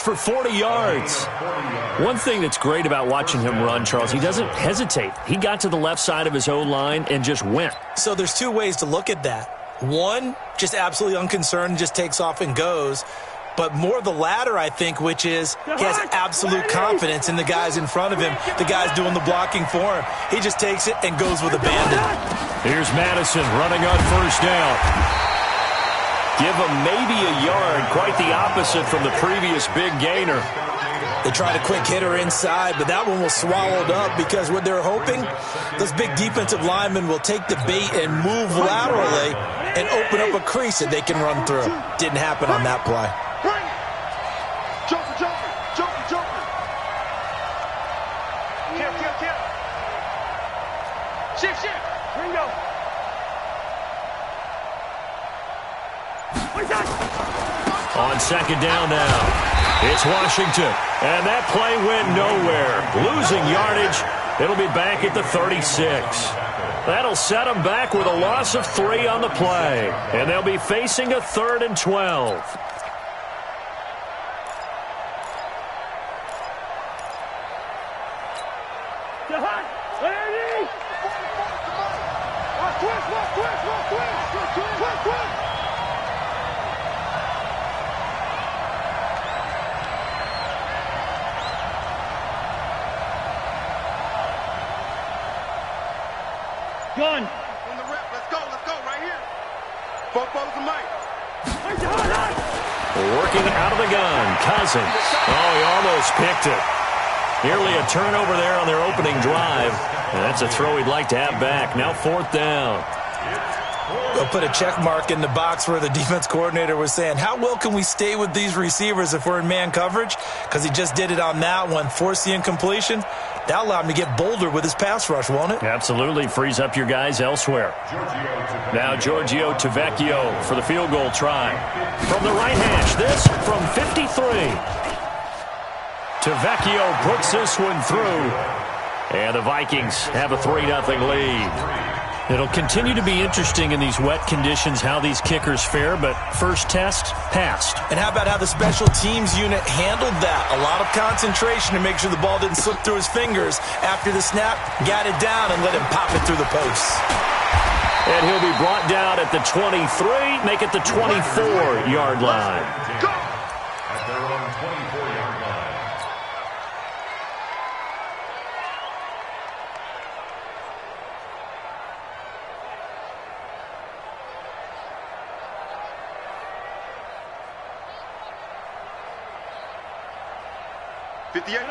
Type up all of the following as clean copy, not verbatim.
for 40 yards. One thing that's great about watching him run, Charles, he doesn't hesitate. He got to the left side of his own line and just went. So there's two ways to look at that. One, just absolutely unconcerned, just takes off and goes. But more the latter, I think, which is he has absolute confidence in the guys in front of him, the guys doing the blocking for him. He just takes it and goes with abandon. Here's Madison running on first down. Give him maybe a yard, quite the opposite from the previous big gainer. They tried a quick hitter inside, but that one was swallowed up because what they're hoping, those big defensive linemen will take the bait and move laterally and open up a crease that they can run through. Didn't happen on that play. Shift. Ringo. On second down now, it's Washington, and that play went nowhere. Losing yardage, it'll be back at the 36. That'll set them back with a loss of 3 on the play, and they'll be facing a 3rd and 12. Gun. From the rep. Let's go right here. Football's the mic. Working out of the gun, Cousins. Oh, he almost picked it. Nearly a turnover there on their opening drive. And that's a throw he'd like to have back. Now 4th down. They'll put a check mark in the box where the defense coordinator was saying, how well can we stay with these receivers if we're in man coverage? Because he just did it on that one, forced the incompletion. That allowed him to get bolder with his pass rush, won't it? Absolutely. Frees up your guys elsewhere. Now Giorgio Tavecchio for the field goal try. From the right hash, this from 53. Tavecchio puts this one through. And the Vikings have a 3-0 lead. It'll continue to be interesting in these wet conditions how these kickers fare, but first test, passed. And how about how the special teams unit handled that? A lot of concentration to make sure the ball didn't slip through his fingers. After the snap, got it down and let him pop it through the posts. And he'll be brought down at the 23, make it the 24-yard line. Go! At their own 24-yard line.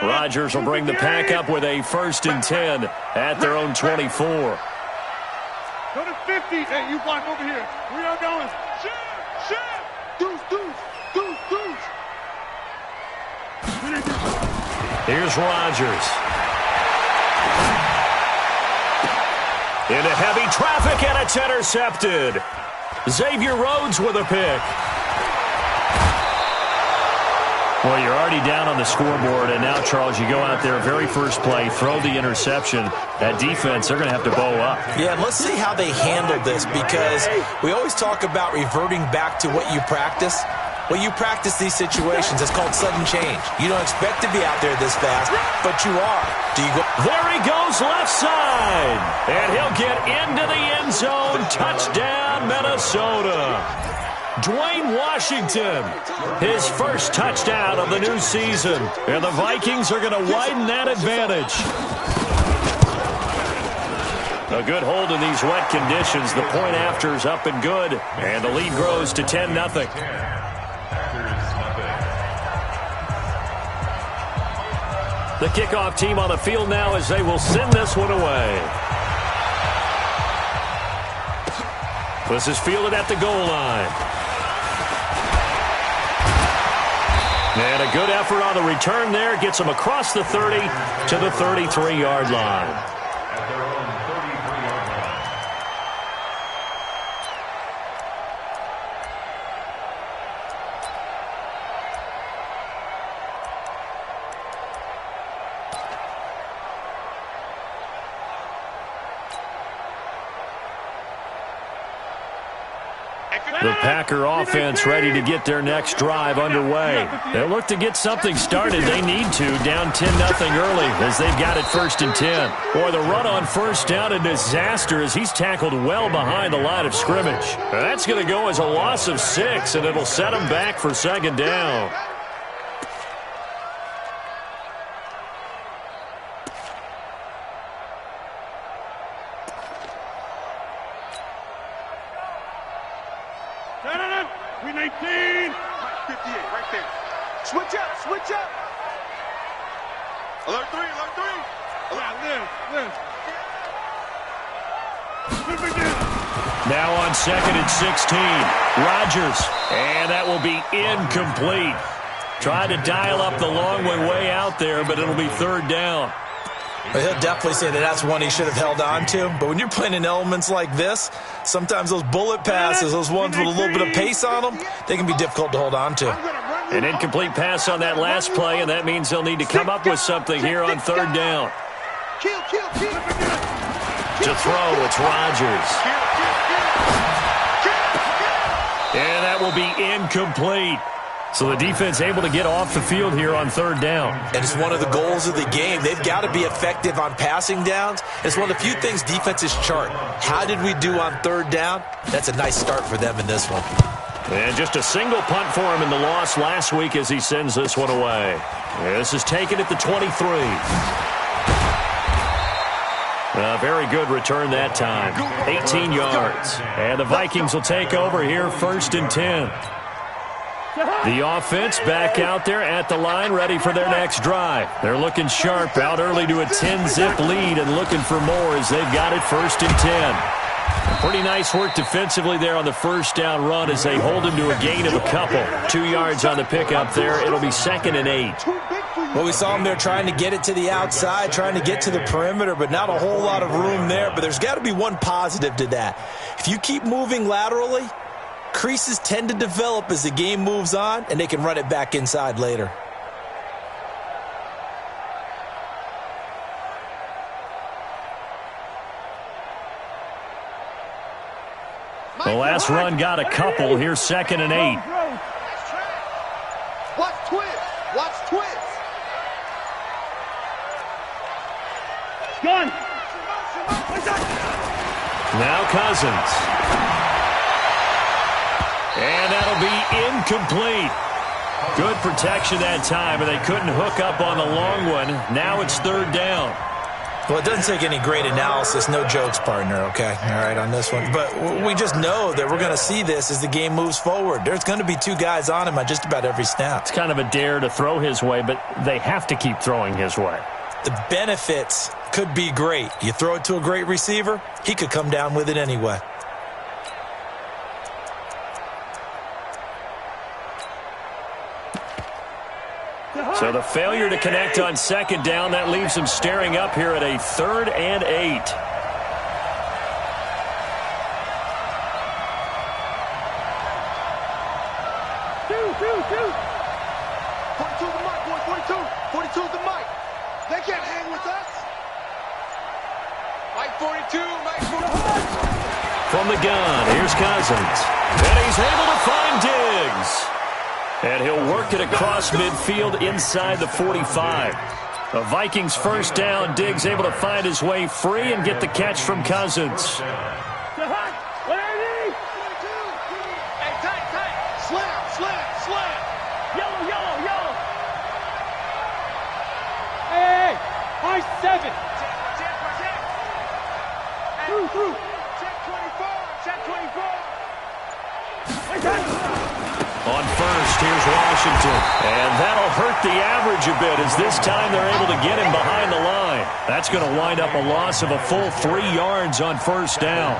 Rodgers will bring the pack up with a 1st and 10 at their own 24. Go to 50. Hey, you block over here. We are going. Shit. Deuce. Here's Rodgers. Into heavy traffic, and it's intercepted. Xavier Rhodes with a pick. Well, you're already down on the scoreboard, and now, Charles, you go out there, very first play, throw the interception. That defense, they're going to have to bow up. Yeah, and let's see how they handle this, because we always talk about reverting back to what you practice. Well, you practice these situations. It's called sudden change. You don't expect to be out there this fast, but you are. Do you go? There he goes, left side. And he'll get into the end zone. Touchdown, Minnesota. Dwayne Washington, his first touchdown of the new season. And the Vikings are going to widen that advantage. A good hold in these wet conditions. The point after is up and good. And the lead grows to 10-0. The kickoff team on the field now as they will send this one away. This is fielded at the goal line. And a good effort on the return there. Gets him across the 30 to the 33-yard line. The Packer offense ready to get their next drive underway. They'll look to get something started. They need to, down 10-0 early as they've got it 1st and 10. Boy, the run on 1st down, a disaster as he's tackled well behind the line of scrimmage. That's going to go as a loss of 6, and it'll set him back for 2nd down. We 19. 58, right there. Switch up. Alert 3. Now on 2nd and 16, Rodgers, and that will be incomplete. Tried to dial up the long way out there, but it'll be 3rd down. He'll definitely say that that's one he should have held on to. But when you're playing in elements like this, sometimes those bullet passes, those ones with a little bit of pace on them, they can be difficult to hold on to. An incomplete pass on that last play, and that means they'll need to come up with something here on 3rd down. To throw, it's Rodgers. And that will be incomplete. So the defense able to get off the field here on 3rd down. And it's one of the goals of the game. They've got to be effective on passing downs. It's one of the few things defenses chart. How did we do on 3rd down? That's a nice start for them in this one. And just a single punt for him in the loss last week as he sends this one away. This is taken at the 23. A very good return that time. 18 yards. And the Vikings will take over here 1st and 10. The offense back out there at the line, ready for their next drive. They're looking sharp, out early to a 10-zip lead and looking for more as they've got it 1st and 10. Pretty nice work defensively there on the 1st down run as they hold him to a gain of a couple. 2 yards on the pickup there. It'll be 2nd and 8. Well, we saw him there trying to get it to the outside, trying to get to the perimeter, but not a whole lot of room there. But there's got to be one positive to that. If you keep moving laterally, creases tend to develop as the game moves on, and they can run it back inside later. The last run got a couple. Here's 2nd and 8. Watch twist. Gun. Now Cousins. And that'll be incomplete. Good protection that time, and they couldn't hook up on the long one. Now it's 3rd down. Well, it doesn't take any great analysis. No jokes, partner, okay? All right, on this one. But we just know that we're going to see this as the game moves forward. There's going to be 2 guys on him on just about every snap. It's kind of a dare to throw his way, but they have to keep throwing his way. The benefits could be great. You throw it to a great receiver, he could come down with it anyway. So the failure to connect on 2nd down, that leaves him staring up here at a 3rd and 8. Two. 42's the mic, boy. 42's the mic. They can't hang with us. Mike 42, Mike 42. From the gun, here's Cousins. And he's able to find Diggs. And he'll work it across midfield inside the 45. The Vikings 1st down. Diggs able to find his way free and get the catch from Cousins. Hey, tight. Slam. Yellow. Hey, high 7. Through. Check 24. On 1st, here's Washington. And that'll hurt the average a bit as this time they're able to get him behind the line. That's going to wind up a loss of a full 3 yards on 1st down.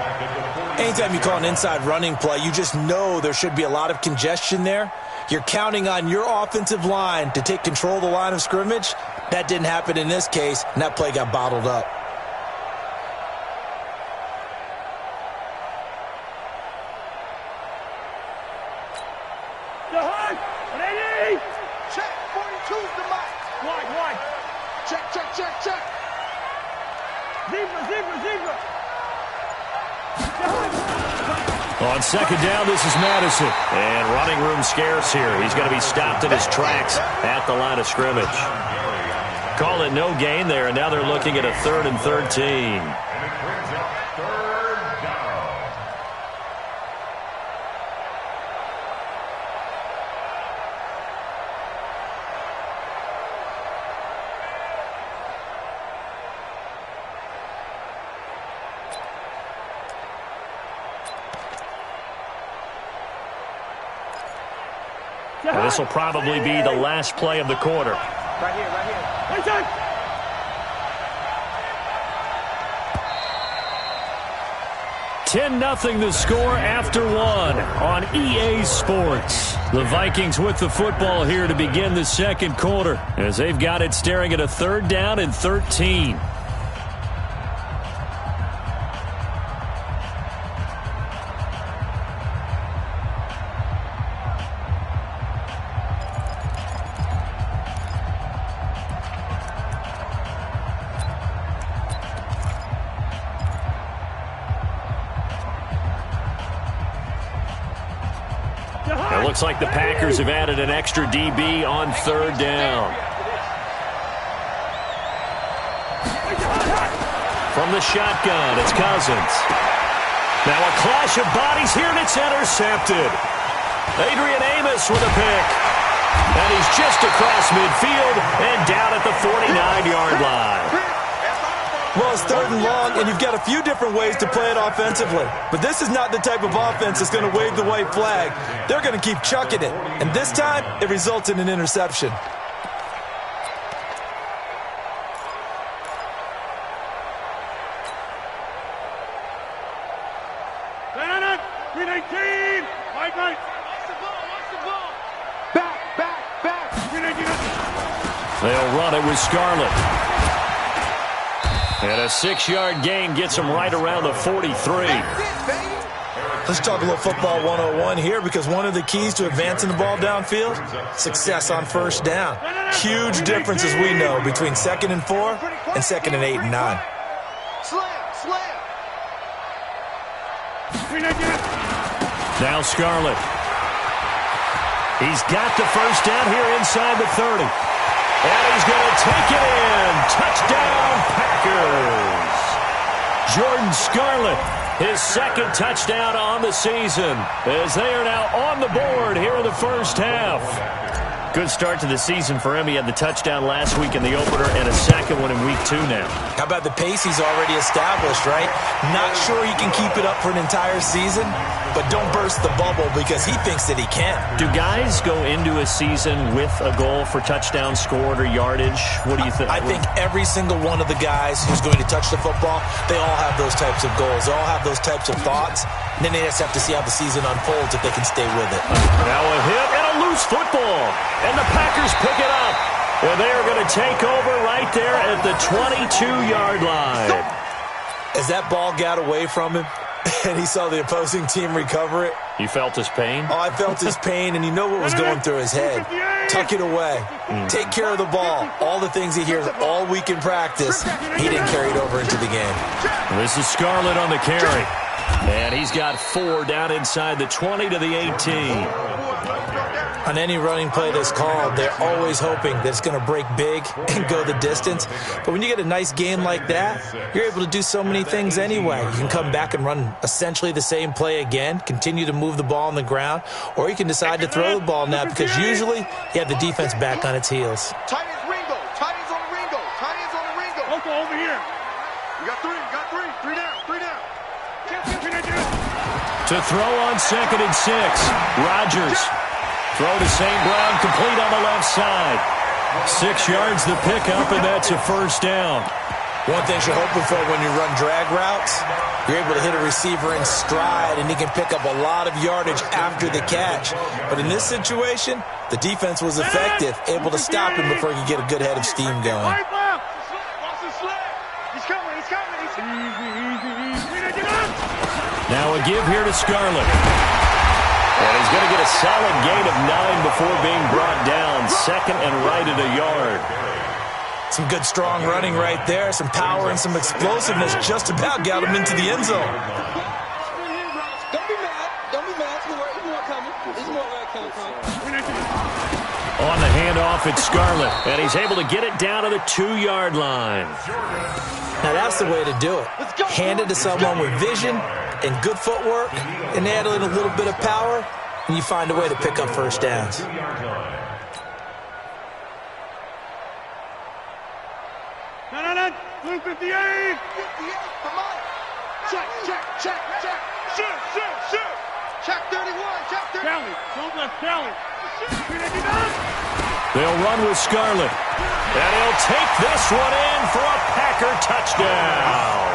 Anytime you call an inside running play, you just know there should be a lot of congestion there. You're counting on your offensive line to take control of the line of scrimmage. That didn't happen in this case, and that play got bottled up. Check 42's the mic. Wide. Check. Zebra. On second down, this is Madison. And running room scarce here. He's going to be stopped in his tracks at the line of scrimmage. Call it no gain there, and now they're looking at a 3rd and 13. This will probably be the last play of the quarter. Right here, right here. 10-0 the score after 1 on EA Sports. The Vikings with the football here to begin the second quarter as they've got it staring at a 3rd down and 13. It looks like the Packers have added an extra DB on 3rd down. From the shotgun, it's Cousins. Now a clash of bodies here, and it's intercepted. Adrian Amos with a pick. And he's just across midfield and down at the 49-yard line. Well, it's 3rd and long, and you've got a few different ways to play it offensively. But this is not the type of offense that's going to wave the white flag. They're going to keep chucking it. And this time, it results in an interception. They'll run it with Scarlett. And a 6-yard gain gets him right around the 43. Let's talk a little football 101 here, because one of the keys to advancing the ball downfield, success on 1st down. Huge difference, as we know, between 2nd and 4 and 2nd and 8 and 9. Now Scarlett. He's got the 1st down here inside the 30. And he's going to take it in. Touchdown, Packers. Jordan Scarlett, his 2nd touchdown on the season, as they are now on the board here in the 1st half. Good start to the season for him. He had the touchdown last week in the opener and a 2nd one in week 2 now. How about the pace he's already established, right? Not sure he can keep it up for an entire season, but don't burst the bubble because he thinks that he can. Do guys go into a season with a goal for touchdown scored or yardage? What do you think? I think every single one of the guys who's going to touch the football, they all have those types of goals. They all have those types of thoughts. And then they just have to see how the season unfolds if they can stay with it. Now a hit and a loose football. And the Packers pick it up. And they are going to take over right there at the 22-yard line. As that ball got away from him, and he saw the opposing team recover it. You felt his pain? Oh, I felt his pain, and you know what was going through his head. Tuck it away. Take care of the ball. All the things he hears all week in practice, he didn't carry it over into the game. This is Scarlett on the carry. And he's got 4 down inside the 20 to the 18. On any running play that's called, they're always hoping that it's going to break big and go the distance. But when you get a nice game like that, you're able to do so many things anyway. You can come back and run essentially the same play again, continue to move the ball on the ground, or you can decide to throw the ball now because usually you have the defense back on its heels. Tight ends Ringo. Tight ends on the Ringo. Tight ends on the Ringo. Local over here. We got 3. We got 3. 3 down. 3 down. To throw on 2nd and 6. Rodgers. Throw to St. Brown, complete on the left side. 6 yards the pickup, and that's a 1st down. One thing you're hoping for when you run drag routes, you're able to hit a receiver in stride, and he can pick up a lot of yardage after the catch. But in this situation, the defense was effective, able to stop him before he could get a good head of steam going. Now a give here to Scarlett. And he's going to get a solid gain of 9 before being brought down. 2nd and right at a yard. Some good strong running right there. Some power and some explosiveness just about got him into the end zone. Don't be mad. off at Scarlett, and he's able to get it down to the 2-yard line. Now that's the way to do it. Hand it to someone with vision and good footwork, and add in a little bit of power, and you find a way to pick up first downs. No. Blue 58. 58 for Mike. Check. Shoot. Check 31. Check 31. Kelly. Don't let Kelly. They'll run with Scarlett. And he'll take this one in for a Packer touchdown.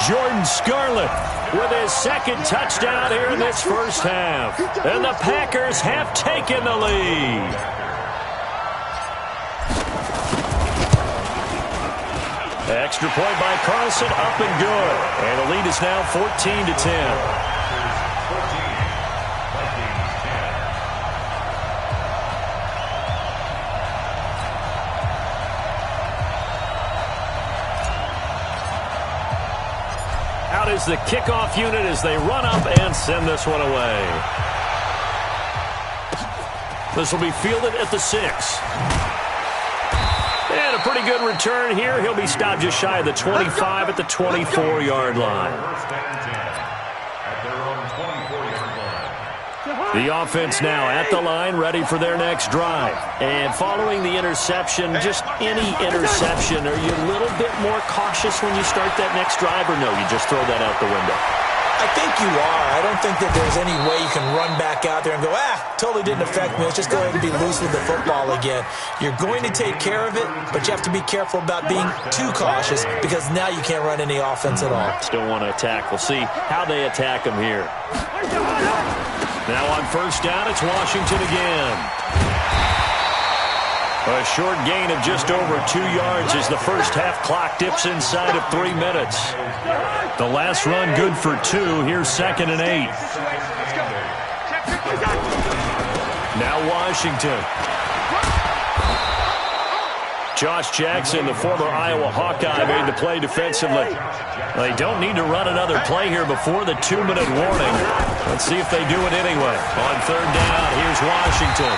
Jordan Scarlett with his second touchdown here in this first half. And the Packers have taken the lead. Extra point by Carlson, up and good. And the lead is now 14-10. Out is the kickoff unit as they run up and send this one away. This will be fielded at the 6. And a pretty good return here. He'll be stopped just shy of the 25 at the 24-yard line. The offense now at the line, ready for their next drive. And following the interception, just any interception, are you a little bit more cautious when you start that next drive, or no, you just throw that out the window? I think you are. I don't think that there's any way you can run back out there and go, totally didn't affect me. Let's just go ahead and be loose with the football again. You're going to take care of it, but you have to be careful about being too cautious because now you can't run any offense at all. Still want to attack. We'll see how they attack him here. Now on first down, it's Washington again. A short gain of just over 2 yards as the first half clock dips inside of 3 minutes. The last run good for 2. Here's 2nd and 8. Now Washington. Josh Jackson, the former Iowa Hawkeye, made the play defensively. They don't need to run another play here before the 2-minute warning. Let's see if they do it anyway. On third down, here's Washington.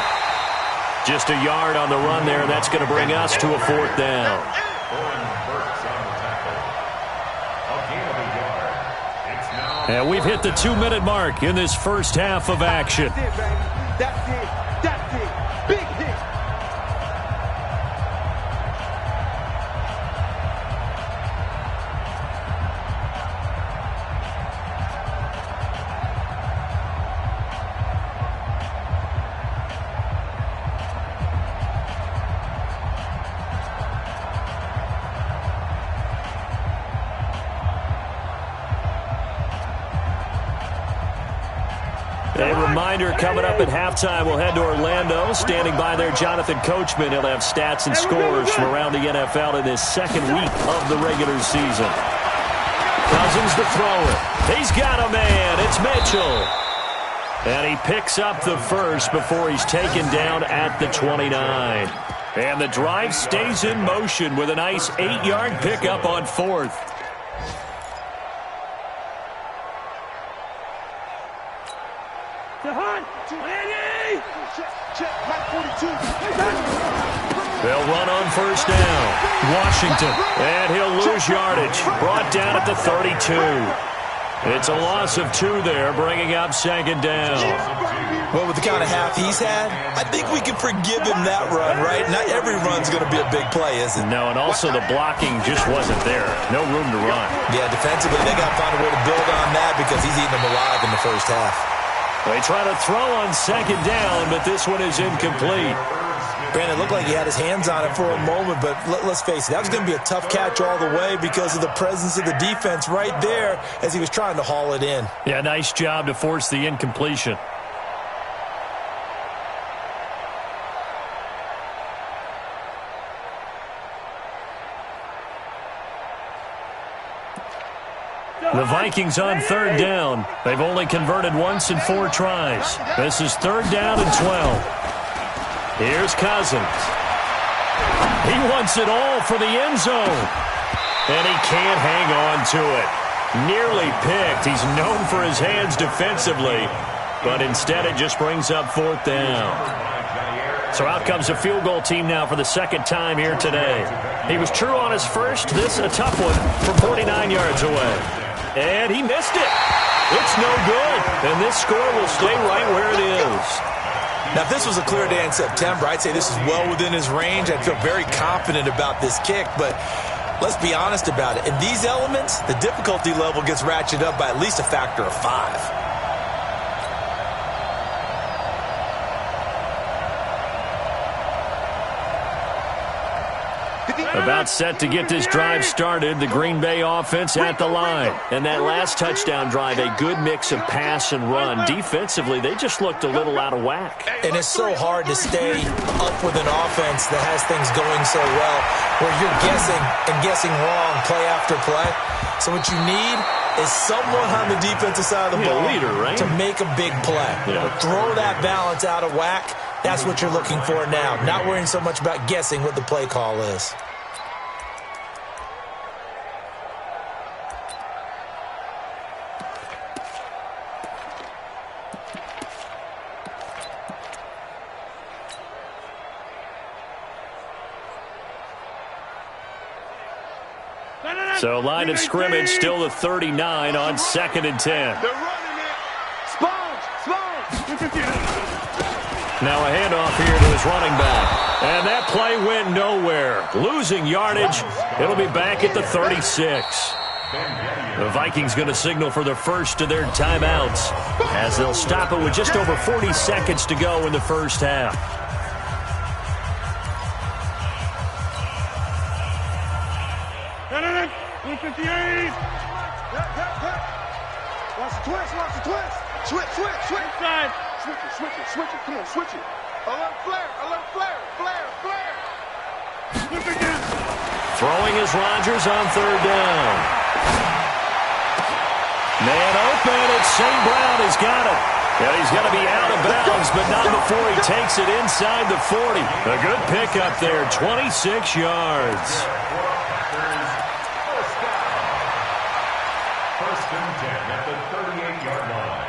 Just a yard on the run there, and that's going to bring us to a 4th down. And we've hit the 2-minute mark in this first half of action. That's it. Big hit. A reminder coming up at halftime, we'll head to Orlando. Standing by there, Jonathan Coachman. He'll have stats and scores from around the NFL in this second week of the regular season. Cousins to throw it. He's got a man. It's Mitchell. And he picks up the first before he's taken down at the 29. And the drive stays in motion with a nice 8-yard pickup on 4th. They'll run on first down. Washington, and he'll lose yardage. Brought down at the 32. It's a loss of 2 there, bringing up 2nd down. Well, with the kind of half he's had, I think we can forgive him that run, right? Not every run's going to be a big play, is it? No, and also the blocking just wasn't there. No room to run. Yeah, defensively, they got to find a way to build on that because he's eating them alive in the first half. They try to throw on 2nd down, but this one is incomplete. Brandon, it looked like he had his hands on it for a moment, but let's face it, that was going to be a tough catch all the way because of the presence of the defense right there as he was trying to haul it in. Yeah, nice job to force the incompletion. The Vikings on 3rd down. They've only converted once in 4 tries. This is 3rd down and 12. Here's Cousins. He wants it all for the end zone. And he can't hang on to it. Nearly picked. He's known for his hands defensively. But instead it just brings up 4th down. So out comes a field goal team now for the second time here today. He was true on his first. This a tough one from 49 yards away. And he missed it. It's no good. And this score will stay right where it is. Now, if this was a clear day in September, I'd say this is well within his range. I'd feel very confident about this kick, but let's be honest about it. In these elements, the difficulty level gets ratcheted up by at least a factor of 5. About set to get this drive started, the Green Bay offense at the line. And that last touchdown drive, a good mix of pass and run. Defensively, they just looked a little out of whack. And it's so hard to stay up with an offense that has things going so well where you're guessing and guessing wrong play after play. So what you need is someone on the defensive side of the ball leader, right? to make a big play. Yeah. Throw that balance out of whack. That's what you're looking for now. Not worrying so much about guessing what the play call is. So line of scrimmage still the 39 on 2nd and 10. They're running it. Sponge. Now a handoff here to his running back. And that play went nowhere. Losing yardage. It'll be back at the 36. The Vikings going to signal for the first of their timeouts as they'll stop it with just over 40 seconds to go in the first half. Watch the twist. Switch. Inside. Switch it. Come on, switch it. Alert flare. Flip again. Throwing is Rodgers on 3rd down. Man open. It's St. Brown has got it. Yeah, he's going to be out of bounds, but not before he takes it inside the 40. A good pickup there, 26 yards. First and 10 at the 38-yard line.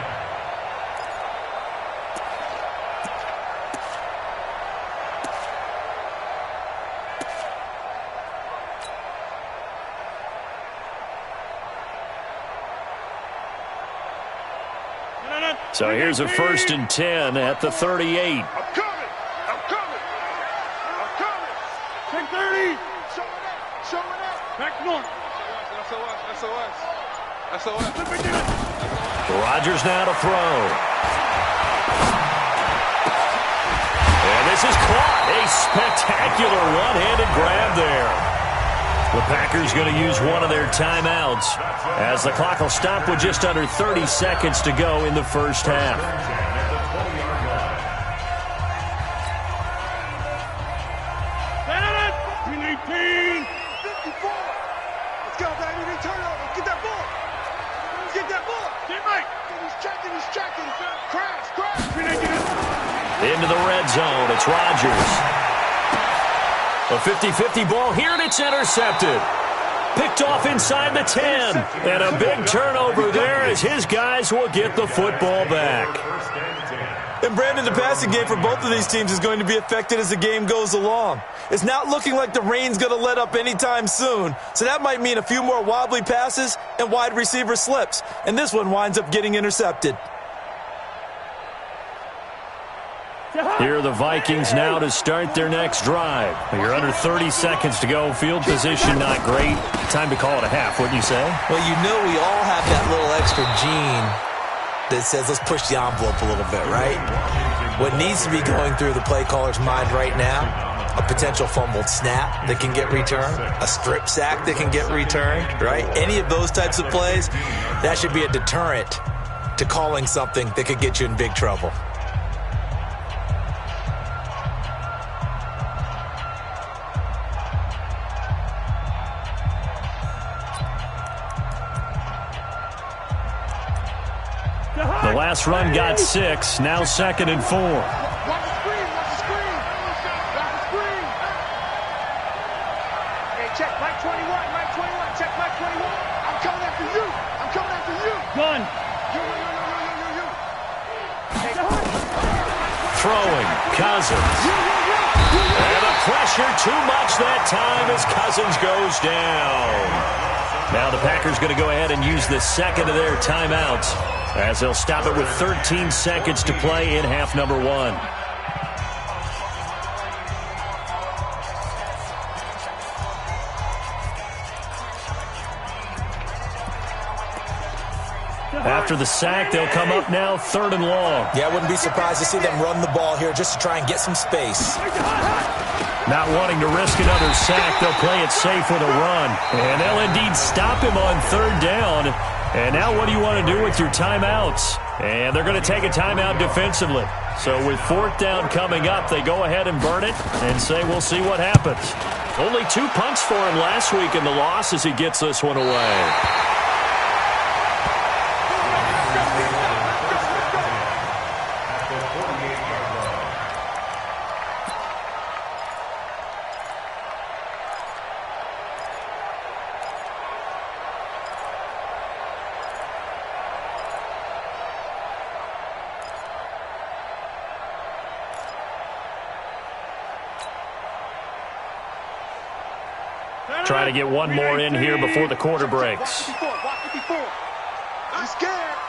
So here's a 1st and 10 at the 38. I'm coming. Take 30. Showing up. Back north. SOS. Flip again. Rodgers now to throw. And this is caught. A spectacular one-handed grab there. The Packers going to use one of their timeouts as the clock will stop with just under 30 seconds to go in the first half. Let's go, baby. Turnover. Get that ball. He's checking. Crash. Into the red zone. It's Rodgers. A 50-50 ball here, and it's intercepted. Picked off inside the 10. And a big turnover there as his guys will get the football back. And Brandon, the passing game for both of these teams is going to be affected as the game goes along. It's not looking like the rain's going to let up anytime soon. So that might mean a few more wobbly passes and wide receiver slips. And this one winds up getting intercepted. Here are the Vikings now to start their next drive. You're under 30 seconds to go. Field position not great. Time to call it a half, wouldn't you say? Well, you know we all have that little extra gene that says let's push the envelope a little bit, right? What needs to be going through the play caller's mind right now, a potential fumbled snap that can get returned, a strip sack that can get returned, right? Any of those types of plays, that should be a deterrent to calling something that could get you in big trouble. The last run got 6, now 2nd and 4. Watch the screen. Hey, check Mike 21. Check Mike 21. I'm coming after you. Gun. You. Throwing, Cousins. And the pressure too much that time as Cousins goes down. Now the Packers going to go ahead and use the second of their timeouts as they'll stop it with 13 seconds to play in half number 1. After the sack, they'll come up now 3rd and long. Yeah, I wouldn't be surprised to see them run the ball here just to try and get some space. Not wanting to risk another sack, they'll play it safe with a run. And they'll indeed stop him on 3rd down. And now what do you want to do with your timeouts? And they're going to take a timeout defensively. So with 4th down coming up, they go ahead and burn it and say we'll see what happens. Only 2 punts for him last week in the loss as he gets this one away. Try to get one more in here before the quarter breaks. Watch it before. He's scared.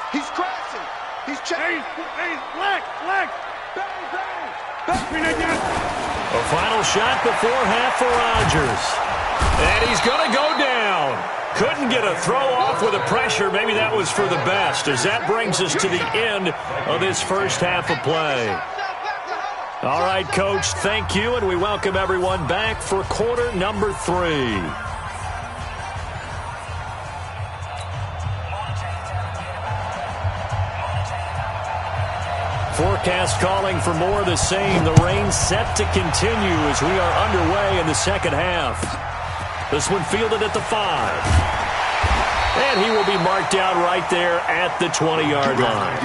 He's crashing. He's changing. Hey, leg. Bang, bang. A final shot before half for Rodgers. And he's going to go down. Couldn't get a throw off with the pressure. Maybe that was for the best, as that brings us to the end of this first half of play. All right, Coach, thank you, and we welcome everyone back for quarter number 3. Forecast calling for more of the same. The rain set to continue as we are underway in the second half. This one fielded at the 5. And he will be marked out right there at the 20-yard line.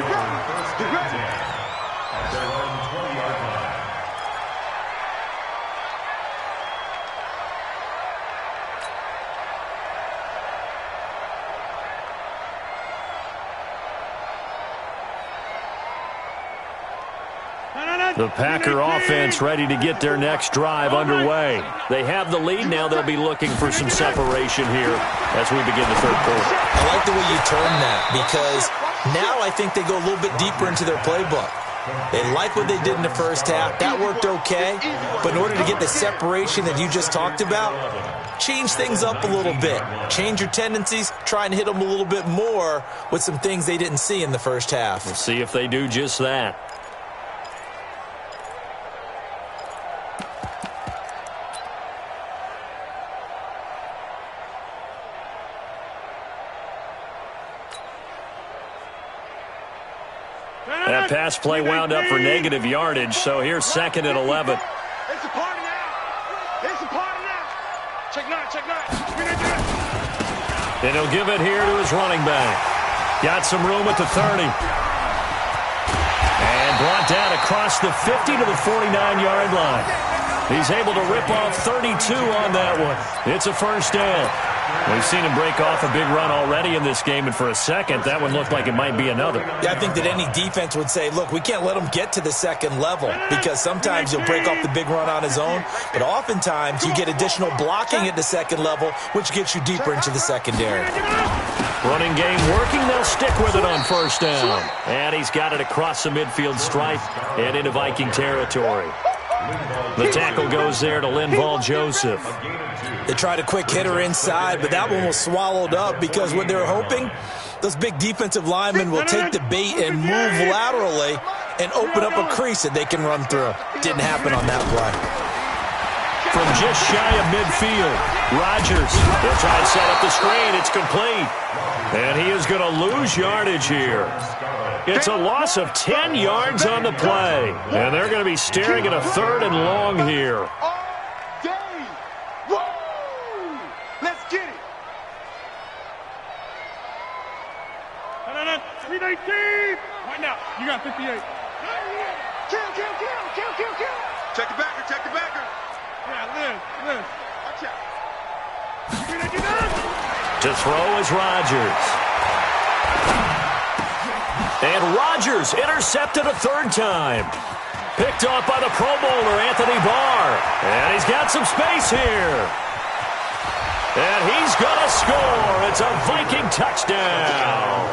The Packer offense ready to get their next drive underway. They have the lead now. They'll be looking for some separation here as we begin the 3rd quarter. I like the way you term that, because now I think they go a little bit deeper into their playbook. They like what they did in the first half. That worked okay. But in order to get the separation that you just talked about, change things up a little bit. Change your tendencies. Try and hit them a little bit more with some things they didn't see in the first half. We'll see if they do just that. That pass play wound up for negative yardage, so here's 2nd and 11. It's a party now. It's a party now. Check 9. And he'll give it here to his running back. Got some room at the 30. And brought down across the 50 to the 49-yard line. He's able to rip off 32 on that one. It's a 1st down. We've seen him break off a big run already in this game, and for a second, that one looked like it might be another. Yeah, I think that any defense would say, look, we can't let him get to the 2nd level, because sometimes he'll break off the big run on his own, but oftentimes you get additional blocking at the 2nd level, which gets you deeper into the secondary. Running game working. They'll stick with it on 1st down. And he's got it across the midfield stripe and into Viking territory. The tackle goes there to Linval Joseph. They tried a quick hitter inside, but that one was swallowed up because what they're hoping, those big defensive linemen will take the bait and move laterally and open up a crease that they can run through. Didn't happen on that play. From just shy of midfield, Rodgers will try to set up the screen. It's complete. And he is going to lose yardage here. It's a loss of 10 yards on the play. And they're going to be staring at a 3rd and long here. Let's get it. 319. Right now. You got 58. Kill. Check the backer. Yeah, Liz. Watch out. 399. To throw is Rodgers. And Rodgers intercepted a 3rd time. Picked off by the Pro Bowler, Anthony Barr. And he's got some space here. And he's going to score. It's a Viking touchdown.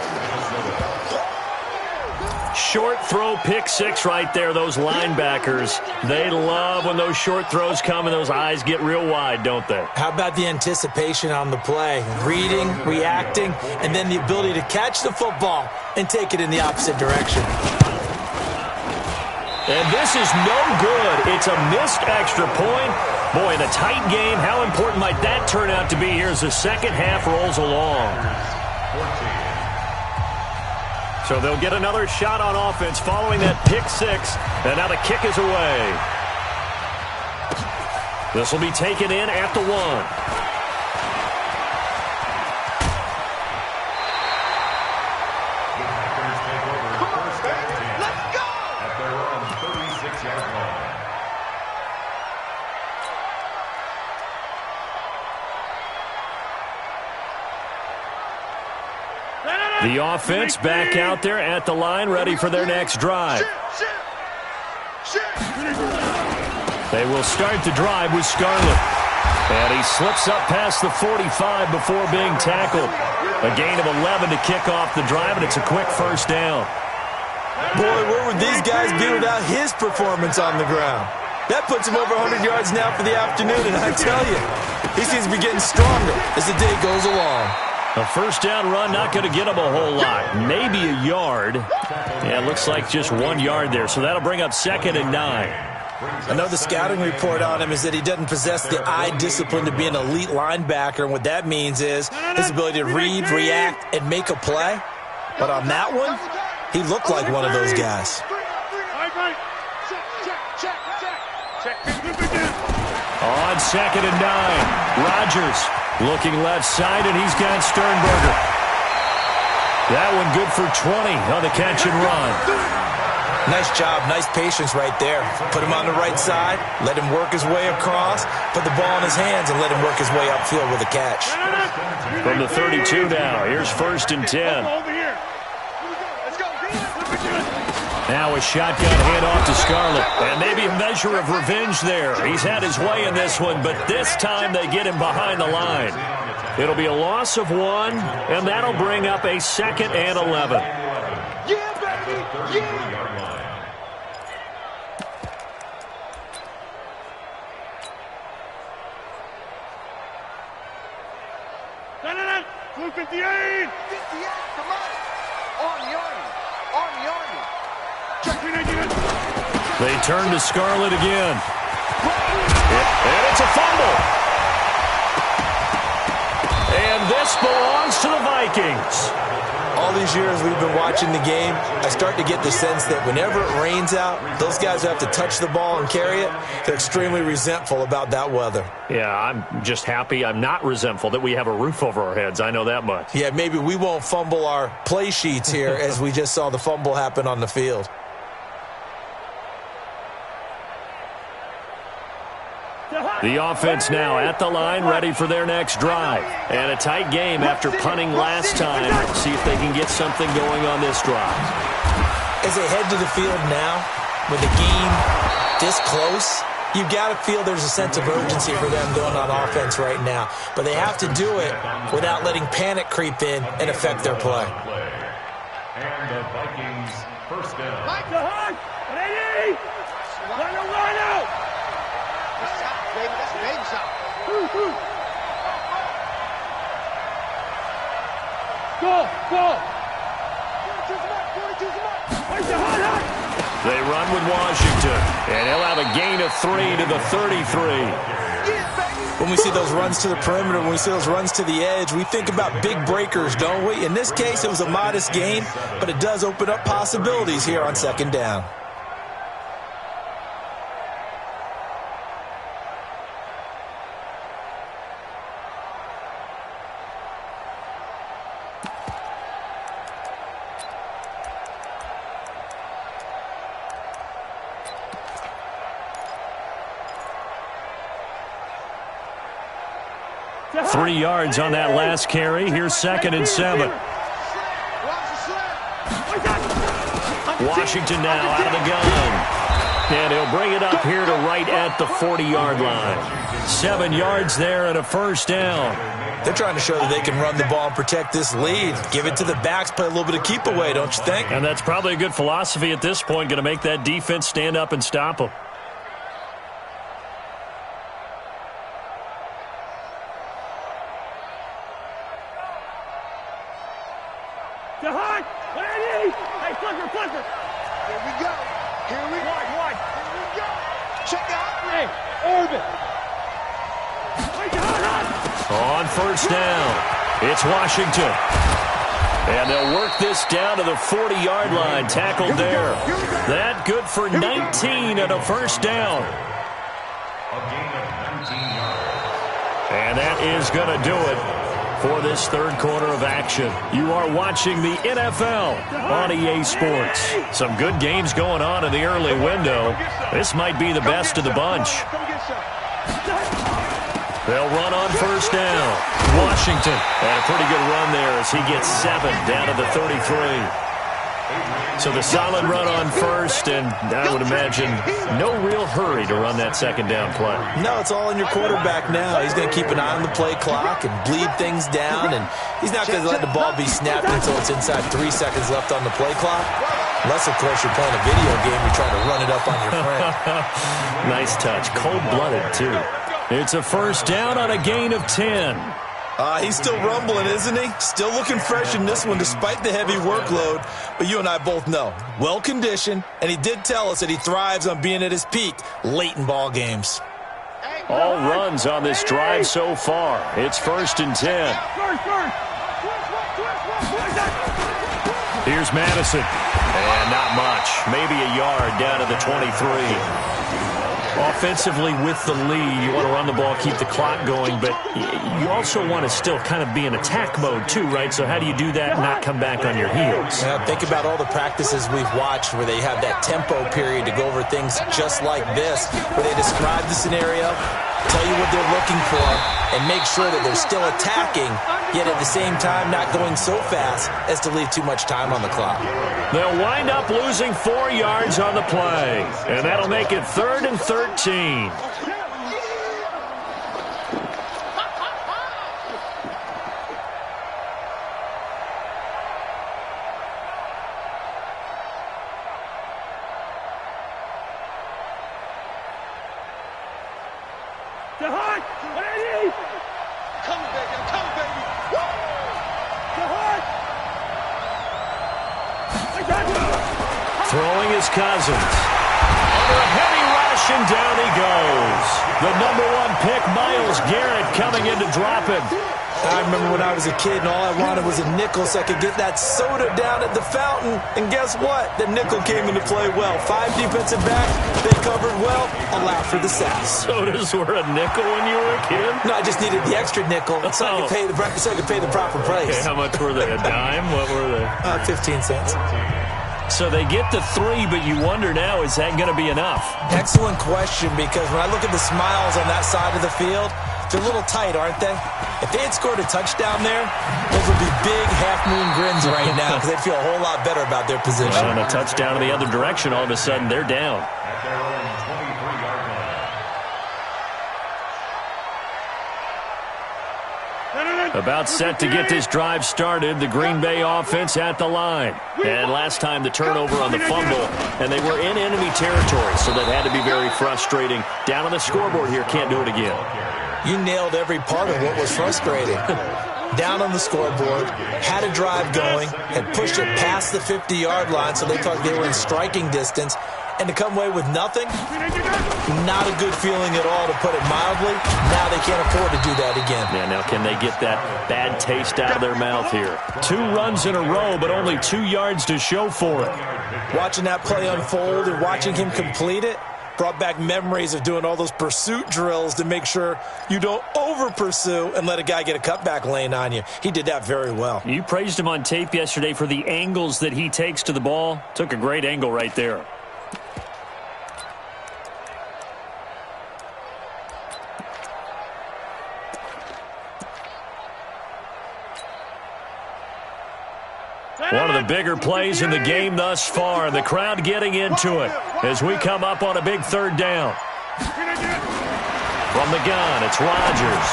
Short throw, pick six right there. Those linebackers, they love when those short throws come and those eyes get real wide, don't they? How about the anticipation on the play? Reading, reacting, and then the ability to catch the football and take it in the opposite direction. And this is no good. It's a missed extra point. Boy, in a tight game, how important might that turn out to be here as the second half rolls along? So they'll get another shot on offense following that pick six. And now the kick is away. This will be taken in at the 1. Let's go! At their own 36-yard line. The offense back out there at the line, ready for their next drive. They will start the drive with Scarlett. And he slips up past the 45 before being tackled. A gain of 11 to kick off the drive, and it's a quick first down. Boy, where would these guys be without his performance on the ground? That puts him over 100 yards now for the afternoon, and I tell you, he seems to be getting stronger as the day goes along. A first down run, not going to get him a whole lot. Maybe a yard. Yeah, it looks like just 1 yard there, so that'll bring up 2nd and 9. I know the scouting report on him is that he doesn't possess the eye discipline to be an elite linebacker, and what that means is his ability to read, react, and make a play. But on that one, he looked like one of those guys. On 2nd and 9, Rodgers looking left side, and he's got Sternberger. That one good for 20 on the catch and run. Nice job, nice patience right there. Put him on the right side, let him work his way across, put the ball in his hands, and let him work his way upfield with a catch. From the 32 now, here's 1st and 10. Now a shotgun handoff to Scarlett. And maybe a measure of revenge there. He's had his way in this one, but this time they get him behind the line. It'll be a loss of 1, and that'll bring up a 2nd and 11. Yeah, baby! Yeah! Blue 58! 58, come on! Army! Army! Check 319! They turn to Scarlett again. And it's a fumble. And this belongs to the Vikings. All these years we've been watching the game, I start to get the sense that whenever it rains out, those guys who have to touch the ball and carry it, they're extremely resentful about that weather. Yeah, I'm just happy I'm not resentful that we have a roof over our heads. I know that much. Yeah, maybe we won't fumble our play sheets here as we just saw the fumble happen on the field. The offense now at the line, ready for their next drive. And a tight game after punting last time. See if they can get something going on this drive. As they head to the field now, with the game this close, you've got to feel there's a sense of urgency for them going on offense right now. But they have to do it without letting panic creep in and affect their play. And the Vikings first down. Mike, the hunt! Ready! Line out! Baby, that's baby shot. Go! They run with Washington, and he'll have a gain of 3 to the 33. When we see those runs to the perimeter, when we see those runs to the edge, we think about big breakers, don't we? In this case, it was a modest gain, but it does open up possibilities here on 2nd down. Three yards on that last carry. Here's 2nd and 7. Washington now out of the gun. And he'll bring it up here to right at the 40-yard line. 7 yards there and a first down. They're trying to show that they can run the ball and protect this lead. Give it to the backs, play a little bit of keep away, don't you think? And that's probably a good philosophy at this point, going to make that defense stand up and stop them. Hey, Flicker. Here we go. Here we go. Check out. Hey, Urban. On first down, it's Washington. And they'll work this down to the 40-yard line, tackled there. That good for 19 and a first down. A gain of 19 yards. And that is going to do it for this third quarter of action. You are watching the NFL on EA Sports. Some good games going on in the early window. This might be the best of the bunch. They'll run on first down. Washington. And a pretty good run there as he gets 7 down to the 33. So the solid run on first, and I would imagine no real hurry to run that second down play. No, it's all in your quarterback now. He's going to keep an eye on the play clock and bleed things down, and he's not going to let the ball be snapped until it's inside 3 seconds left on the play clock. Unless, of course, you're playing a video game, you're trying to run it up on your friend. Nice touch. Cold-blooded, too. It's a first down on a gain of 10. He's still rumbling, isn't he? Still looking fresh in this one despite the heavy workload. But you and I both know, well-conditioned, and he did tell us that he thrives on being at his peak late in ball games. All runs on this drive so far. It's first and 10. Here's Madison. And not much. Maybe a yard down to the 23. Offensively with the lead, you want to run the ball, keep the clock going, but you also want to still kind of be in attack mode too, right? So how do you do that and not come back on your heels? Yeah, think about all the practices we've watched where they have that tempo period to go over things just like this, where they describe the scenario, tell you what they're looking for, and make sure that they're still attacking, yet at the same time not going so fast as to leave too much time on the clock. They'll wind up losing 4 yards on the play, and that'll make it 3rd and 13. Throwing his Cousins. Under a heavy rush, and down he goes. The #1 pick, Myles Garrett, coming in to drop him. I remember when I was a kid and all I wanted was a nickel so I could get that soda down at the fountain. And guess what? The nickel came into play well. 5 defensive backs, they covered well. Allow for the sacks. Sodas were a nickel when you were a kid? No, I just needed the extra nickel so I could pay the proper price. Okay, how much were they? A dime? What were they? 15 cents. So they get the 3, but you wonder now, is that going to be enough? Excellent question, because when I look at the smiles on that side of the field, they're a little tight, aren't they? If they had scored a touchdown there, those would be big half-moon grins right now because they'd feel a whole lot better about their position. Well, and a touchdown in the other direction, all of a sudden they're down. At their own 23-yard line. About set to get this drive started, the Green Bay offense at the line. And last time the turnover on the fumble, and they were in enemy territory, so that had to be very frustrating. Down on the scoreboard here, can't do it again. You nailed every part of what was frustrating. Down on the scoreboard, had a drive going, had pushed it past the 50-yard line, so they thought they were in striking distance, and to come away with nothing, not a good feeling at all, to put it mildly. Now they can't afford to do that again. Yeah, now can they get that bad taste out of their mouth here? 2 runs in a row, but only 2 yards to show for it. Watching that play unfold and watching him complete it brought back memories of doing all those pursuit drills to make sure you don't over-pursue and let a guy get a cutback lane on you. He did that very well. You praised him on tape yesterday for the angles that he takes to the ball. Took a great angle right there. One of the bigger plays in the game thus far. The crowd getting into it. as we come up on a big third down. From the gun, it's Rodgers.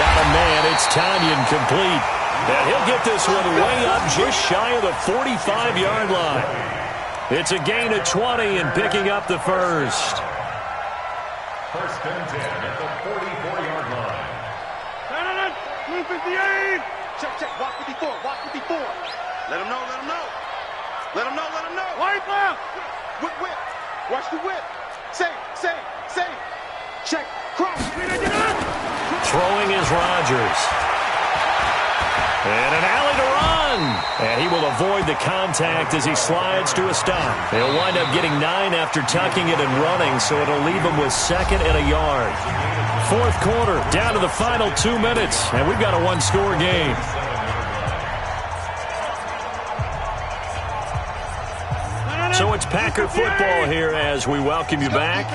Got a man, it's Tanyan complete. And he'll get this one way up just shy of the 45-yard line. It's a gain of 20 and picking up the first. First and 10 at the 44-yard line. 258. Check. Watch 54. Watch 54. Let him know. Let him know. Let him know. Let him know. White left. Whip. Watch the whip. Save. Check. Cross. Throwing is Rodgers. And an alley to run. And he will avoid the contact as he slides to a stop. He'll wind up getting 9 after tucking it and running, so it'll leave him with 2nd and a yard. Fourth quarter, down to the final 2 minutes, and we've got a one-score game. So it's Packer football here as we welcome you back.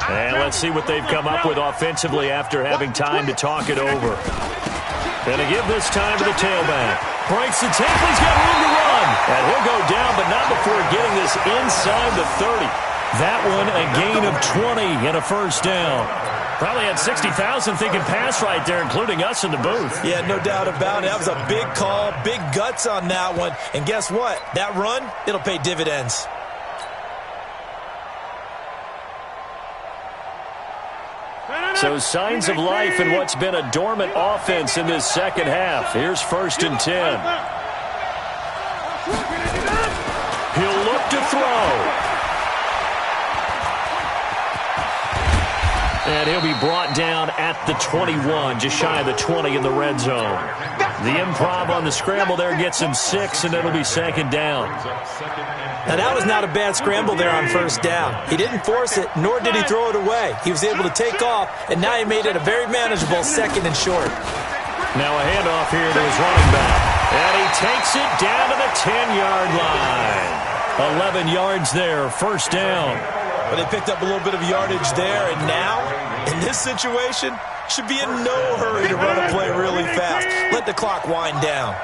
And let's see what they've come up with offensively after having time to talk it over. And to give this time to the tailback. Breaks the tackle. He's got room to run. And he'll go down, but not before getting this inside the 30. That one a gain of 20 and a first down. Probably had 60,000 thinking pass right there, including us in the booth. Yeah, no doubt about it. That was a big call, big guts on that one. And guess what? That run, it'll pay dividends. So signs of life in what's been a dormant offense in this second half. Here's 1st and 10. He'll look to throw. And he'll be brought down at the 21, just shy of the 20 in the red zone. The improv on the scramble there gets him 6, and it'll be 2nd down. Now, that was not a bad scramble there on 1st down. He didn't force it, nor did he throw it away. He was able to take off, and now he made it a very manageable 2nd and short. Now a handoff here to his running back. And he takes it down to the 10-yard line. 11 yards there, 1st down. But they picked up a little bit of yardage there, and now, in this situation, should be in no hurry to run a play really fast. Let the clock wind down.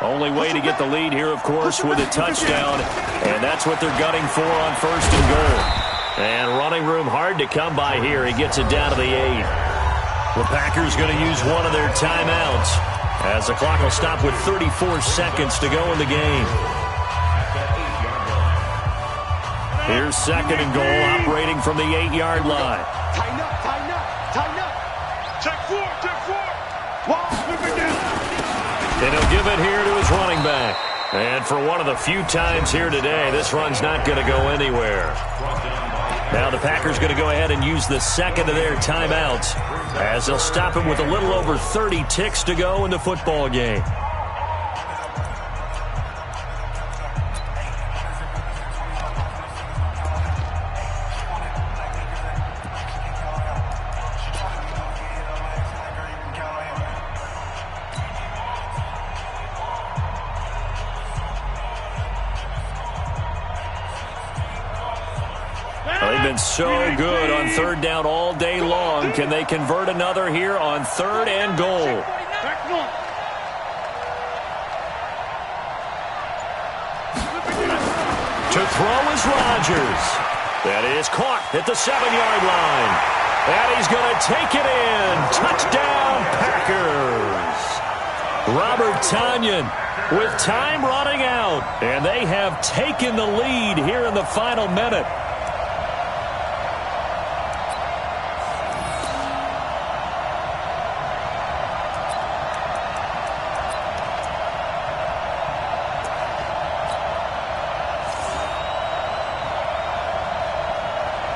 Only way to get the lead here, of course, with a touchdown. And that's what they're gunning for on 1st and goal. And running room hard to come by here. He gets it down to the 8. The Packers going to use one of their timeouts as the clock will stop with 34 seconds to go in the game. Here's 2nd and goal, operating from the 8-yard line. Tighten up. Check 4. And he'll give it here to his running back. And for one of the few times here today, this run's not going to go anywhere. Now the Packers going to go ahead and use the 2nd of their timeouts as they'll stop him with a little over 30 ticks to go in the football game. They've been so good on 3rd down all day long. Can they convert another here on 3rd and goal? To throw is Rodgers. That is caught at the 7-yard line. And he's going to take it in. Touchdown, Packers. Robert Tanyan with time running out. And they have taken the lead here in the final minute.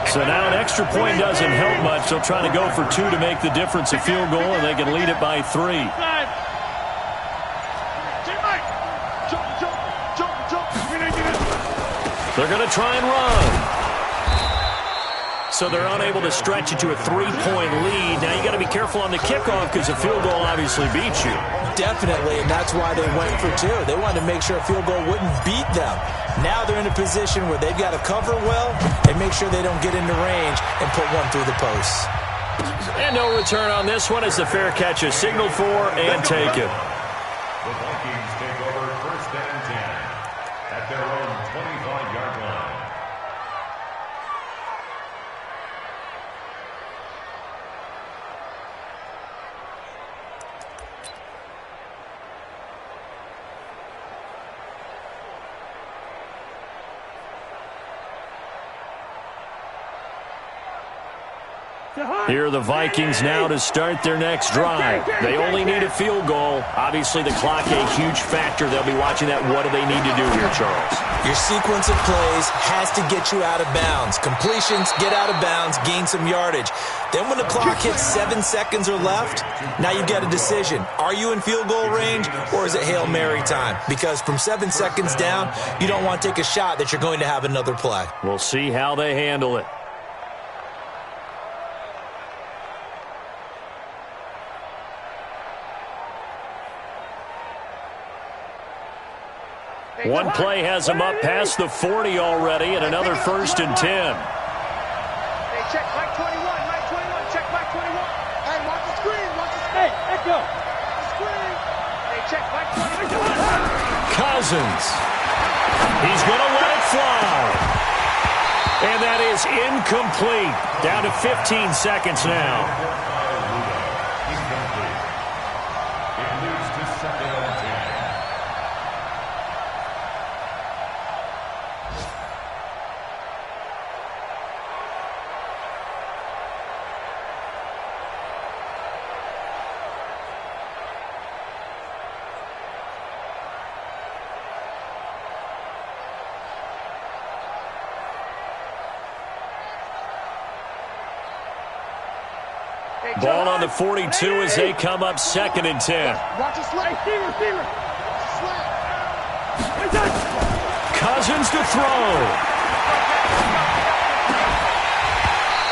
So now an extra point doesn't help much. They'll try to go for 2 to make the difference a field goal, and they can lead it by 3. They're going to try and run. So they're unable to stretch it to a 3-point lead. Now you got to be careful on the kickoff because a field goal obviously beats you. Definitely, and that's why they went for 2. They wanted to make sure a field goal wouldn't beat them. Now they're in a position where they've got to cover well and make sure they don't get into range and put one through the posts. And no return on this one as the fair catch is signaled for and taken. The Vikings take over 1st and 10 at their own 25-yard line. Here are the Vikings now to start their next drive. They only need a field goal. Obviously, the clock a huge factor. They'll be watching that. What do they need to do here, Charles? Your sequence of plays has to get you out of bounds. Completions, get out of bounds, gain some yardage. Then when the clock hits 7 seconds or left, now you get a decision. Are you in field goal range or is it Hail Mary time? Because from 7 seconds down, you don't want to take a shot that you're going to have another play. We'll see how they handle it. One play has him up past the 40 already, and another 1st and 10. Hey, check Mike 21, Mike 21, check Mike 21. Hey, watch the screen, watch the screen. Hey, echo. The screen. Hey, check Mike 21. Cousins. He's going to let it fly. And that is incomplete. Down to 15 seconds now. It moves to 2nd and 10. Ball on the 42 as they come up 2nd and 10. Watch the slant. Receiver. Watch the slant. Cousins to throw.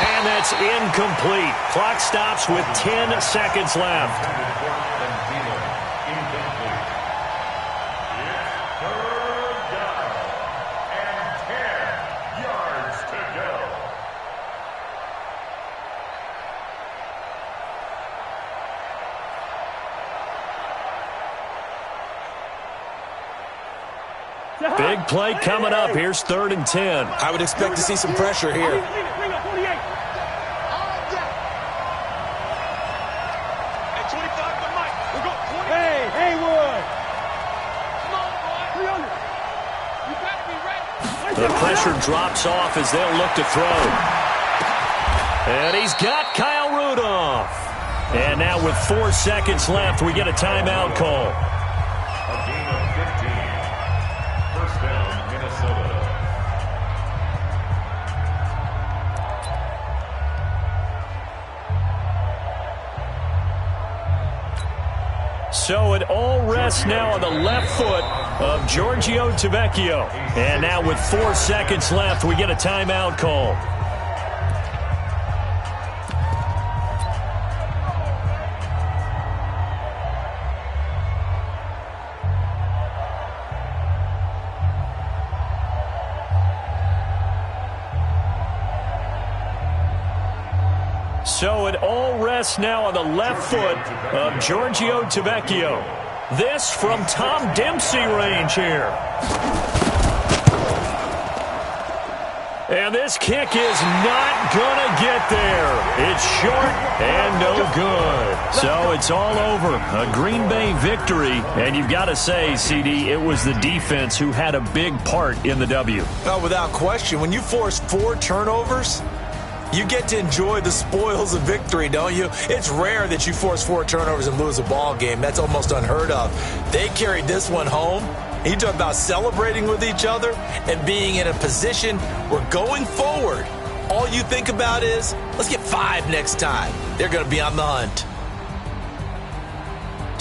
And that's incomplete. Clock stops with 10 seconds left. Big play coming up. Here's 3rd and 10. I would expect to see some pressure here. Hey, Haywood. The pressure drops off as they'll look to throw. And he's got Kyle Rudolph. And now with 4 seconds left, we get a timeout call. A gain of 15. First down, Minnesota. So it all rests now on the left foot of Giorgio Tavecchio. And now with 4 seconds left, we get a timeout call. So it all rests now on the left foot of Giorgio Tavecchio. This from Tom Dempsey range here. And this kick is not going to get there. It's short and no good. So it's all over. A Green Bay victory. And you've got to say, CD, it was the defense who had a big part in the W. Oh, without question. When you force 4 turnovers, you get to enjoy the spoils of victory, don't you? It's rare that you force 4 turnovers and lose a ball game. That's almost unheard of. They carried this one home. You talk about celebrating with each other and being in a position where going forward, all you think about is, let's get 5 next time. They're going to be on the hunt.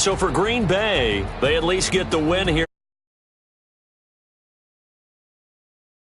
So for Green Bay, they at least get the win here.